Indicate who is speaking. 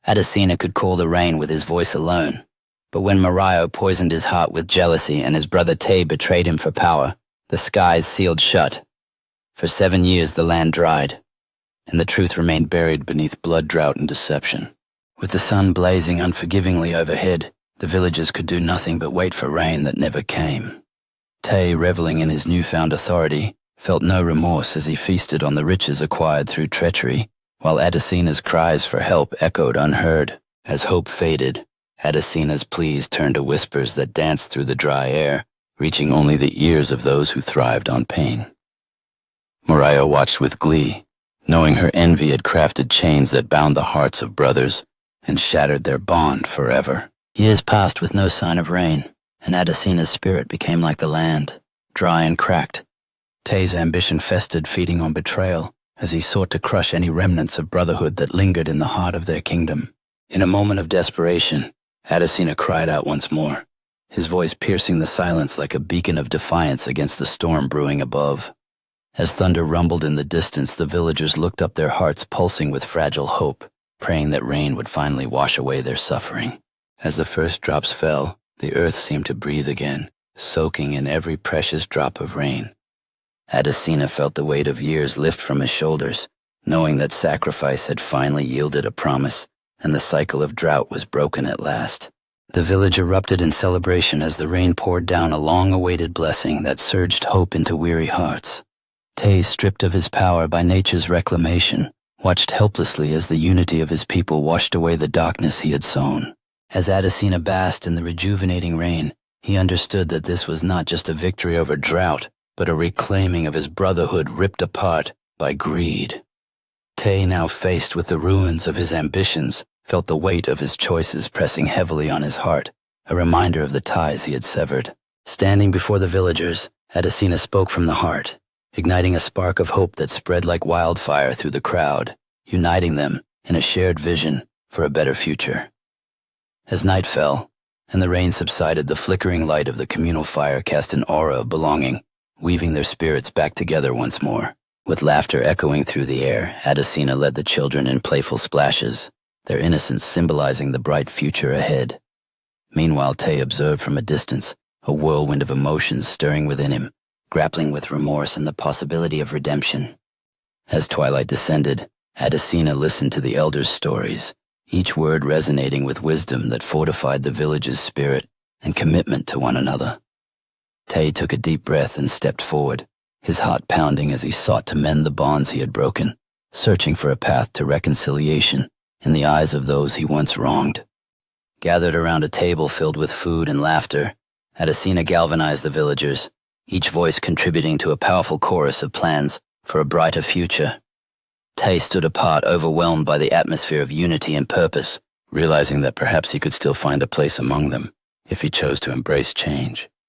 Speaker 1: Adesina could call the rain with his voice alone, but when Morayo poisoned his heart with jealousy and his brother Taye betrayed him for power, the skies sealed shut. For 7 years the land dried, and the truth remained buried beneath blood, drought, and deception. With the sun blazing unforgivingly overhead, the villagers could do nothing but wait for rain that never came. Taye, reveling in his newfound authority, felt no remorse as he feasted on the riches acquired through treachery, while Adesina's cries for help echoed unheard. As hope faded, Adesina's pleas turned to whispers that danced through the dry air, reaching only the ears of those who thrived on pain. Morayo watched with glee, knowing her envy had crafted chains that bound the hearts of brothers and shattered their bond forever. Years passed with no sign of rain, and Adesina's spirit became like the land, dry and cracked. Taye's ambition festered, feeding on betrayal, as he sought to crush any remnants of brotherhood that lingered in the heart of their kingdom. In a moment of desperation, Adesina cried out once more, his voice piercing the silence like a beacon of defiance against the storm brewing above. As thunder rumbled in the distance, the villagers looked up, their hearts pulsing with fragile hope, praying that rain would finally wash away their suffering. As the first drops fell, the earth seemed to breathe again, soaking in every precious drop of rain. Adesina felt the weight of years lift from his shoulders, knowing that sacrifice had finally yielded a promise, and the cycle of drought was broken at last. The village erupted in celebration as the rain poured down, a long-awaited blessing that surged hope into weary hearts. Taye, stripped of his power by nature's reclamation, watched helplessly as the unity of his people washed away the darkness he had sown. As Adesina basked in the rejuvenating rain, he understood that this was not just a victory over drought, but a reclaiming of his brotherhood ripped apart by greed. Taye, now faced with the ruins of his ambitions, felt the weight of his choices pressing heavily on his heart, a reminder of the ties he had severed. Standing before the villagers, Adesina spoke from the heart, igniting a spark of hope that spread like wildfire through the crowd, uniting them in a shared vision for a better future. As night fell, and the rain subsided, the flickering light of the communal fire cast an aura of belonging, weaving their spirits back together once more. With laughter echoing through the air, Adesina led the children in playful splashes, their innocence symbolizing the bright future ahead. Meanwhile, Taye observed from a distance, a whirlwind of emotions stirring within him, grappling with remorse and the possibility of redemption. As twilight descended, Adesina listened to the elders' stories, each word resonating with wisdom that fortified the village's spirit and commitment to one another. Taye took a deep breath and stepped forward, his heart pounding as he sought to mend the bonds he had broken, searching for a path to reconciliation in the eyes of those he once wronged. Gathered around a table filled with food and laughter, Adesina galvanized the villagers, each voice contributing to a powerful chorus of plans for a brighter future. Taye stood apart, overwhelmed by the atmosphere of unity and purpose, realizing that perhaps he could still find a place among them if he chose to embrace change.